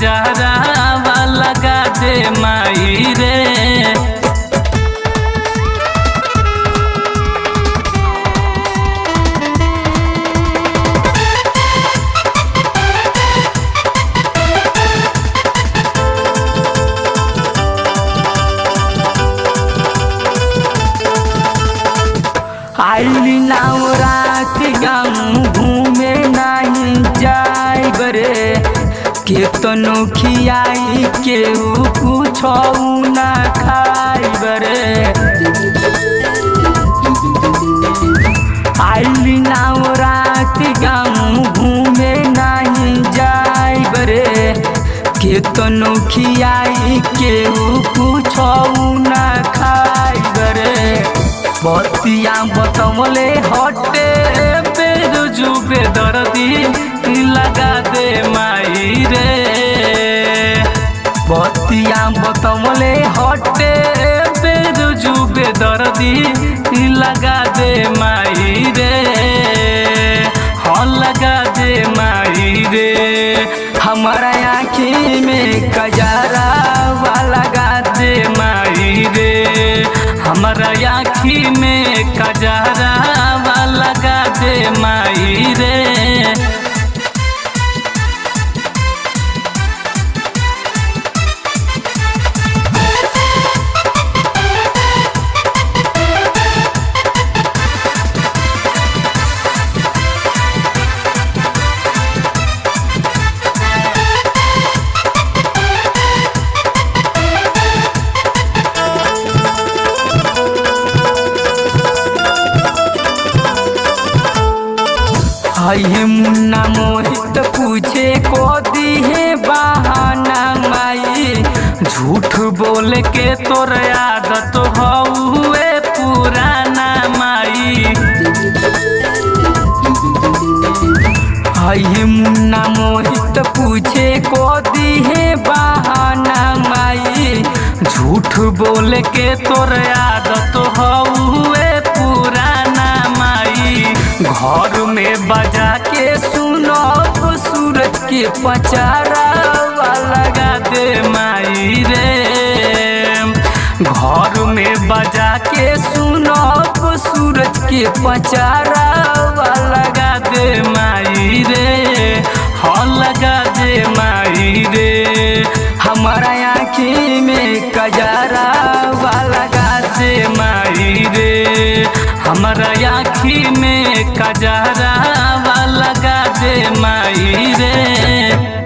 कजरा लगा दे माई रे। आइली नाव रात गाँव घूमे नहीं जाए बरे केतनो खियाई केहू कुछ ना खाई बरे। आइली नाव रात गाँव घूमे नहीं जाए बरे केतनो खियाई केहू कुछ ना खाई बरे। बतिया बतमले हटे बेरुजू बेदर्दी लगा दे माई रे। बतिया बतमले हटे बेरुजू बेदर्दी लगा दे माई रे। हाँ लगा दे माई रे। हमारा आँखी में कजरा लगा दे माई रे। हमारा आँखी में कजरा लगा दे माई रे। हाय मुन्ना मोहित पूछे को दी है बहाना माई झूठ बोल के तोर आदत हुए पुराना माई। हाय मुन्ना मोहित पूछे को दी है बहाना माई झूठ बोल के तोर आदत हुए पुराना माई। घर में बजा के सुनो सूरज के पचारा लगा दे माई रे। घर में बजा के सुनो सूरज के पचारा लगा दे माई रे। हाँ लगा दे माई रे। हमारा आँखी में कजरा लगा दे माई रे। हमारा आँखी में कजरा लगा दे माई रे।